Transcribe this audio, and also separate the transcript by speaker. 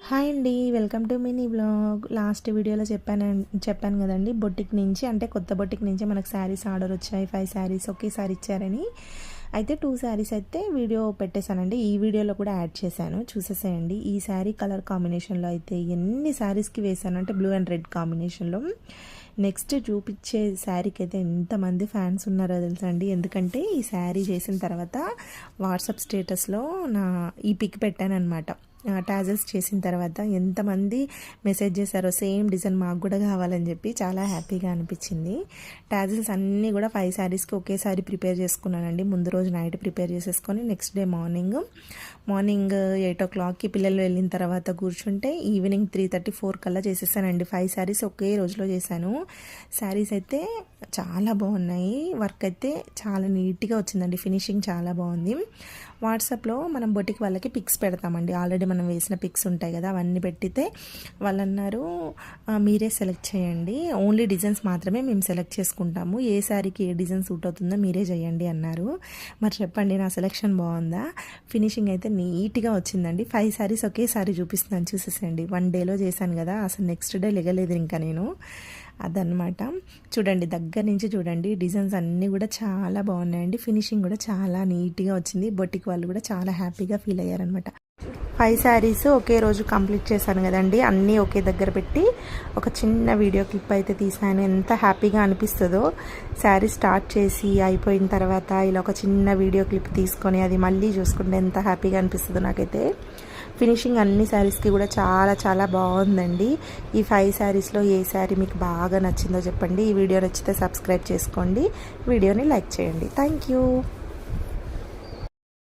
Speaker 1: Hi అండి, welcome to mini blog. Last వీడియోలో చెప్పాను కదండి, బొటిక్ నుంచి అంటే కొత్త బొటిక్ నుంచి మనకు శారీస్ ఆర్డర్ వచ్చాయి. 5 శారీస్ ఒకేసారి ఇచ్చారని. అయితే 2 శారీస్ అయితే వీడియో పెట్టేశానండి. ఈ వీడియోలో కూడా యాడ్ చేశాను, చూసేసేయండి. ఈ శారీ కలర్ కాంబినేషన్లో అయితే ఎన్ని శారీస్కి వేశాను అంటే బ్లూ అండ్ రెడ్ కాంబినేషన్లో. నెక్స్ట్ చూపించే శారీకి అయితే ఎంతమంది ఫ్యాన్స్ ఉన్నారో తెలుసా అండి. ఎందుకంటే ఈ శారీ చేసిన తర్వాత వాట్సాప్ స్టేటస్లో ఈ పిక్ పెట్టాను అనమాట. టాజల్స్ చేసిన తర్వాత ఎంతమంది మెసేజ్ చేశారో, సేమ్ డిజైన్ మాకు కూడా కావాలని చెప్పి. చాలా హ్యాపీగా అనిపించింది. టాజల్స్ అన్నీ కూడా 5 శారీస్కి ఒకేసారి ప్రిపేర్ చేసుకున్నానండి. ముందు రోజు నైట్ ప్రిపేర్ చేసేసుకొని నెక్స్ట్ డే మార్నింగ్ 8 o'clockకి పిల్లలు వెళ్ళిన తర్వాత కూర్చుంటే ఈవినింగ్ 3:34 కల్లా చేసేసానండి. 5 శారీస్ ఒకే రోజులో చేశాను. శారీస్ అయితే చాలా బాగున్నాయి. వర్క్ అయితే చాలా నీట్గా వచ్చిందండి. ఫినిషింగ్ చాలా బాగుంది. వాట్సాప్లో మనం బొటిక్ వాళ్ళకి పిక్స్ పెడతామండి. ఆల్రెడీ మనం వేసిన పిక్స్ ఉంటాయి కదా, అవన్నీ పెట్టితే వాళ్ళు అన్నారు, మీరే సెలెక్ట్ చేయండి, ఓన్లీ డిజైన్స్ మాత్రమే మేము సెలెక్ట్ చేసుకుంటాము, ఏ శారీకి ఏ డిజైన్ సూట్ అవుతుందో మీరే చేయండి అన్నారు. మరి చెప్పండి, నా సెలెక్షన్ బాగుందా? ఫినిషింగ్ అయితే నీట్గా వచ్చిందండి. 5 శారీస్ ఒకేసారి చూపిస్తున్నాను, చూసేసండి. 1 డేలో చేశాను కదా, అసలు నెక్స్ట్ డే లెగలేదు ఇంకా నేను. అదనమాట. చూడండి, దగ్గర నుంచి చూడండి. డిజైన్స్ అన్నీ కూడా చాలా బాగున్నాయండి. ఫినిషింగ్ కూడా చాలా నీట్గా వచ్చింది. బొటిక్ వాళ్ళు కూడా చాలా హ్యాపీగా ఫీల్ అయ్యారనమాట. 5 శారీస్ ఒకే రోజు కంప్లీట్ చేశాను కదండి. అన్నీ ఒకే దగ్గర పెట్టి ఒక చిన్న వీడియో క్లిప్ అయితే తీసాను. ఎంత హ్యాపీగా అనిపిస్తుందో. శారీ స్టార్ట్ చేసి అయిపోయిన తర్వాత ఇలా ఒక చిన్న వీడియో క్లిప్ తీసుకొని అది మళ్ళీ చూసుకుంటే ఎంత హ్యాపీగా అనిపిస్తుందో నాకైతే. ఫినిషింగ్ అన్ని శారీస్కి కూడా చాలా చాలా బాగుందండి. ఈ 5 శారీస్లో ఏ శారీ మీకు బాగా నచ్చిందో చెప్పండి. ఈ వీడియో నచ్చితే సబ్స్క్రైబ్ చేసుకోండి, వీడియోని లైక్ చేయండి. Thank you.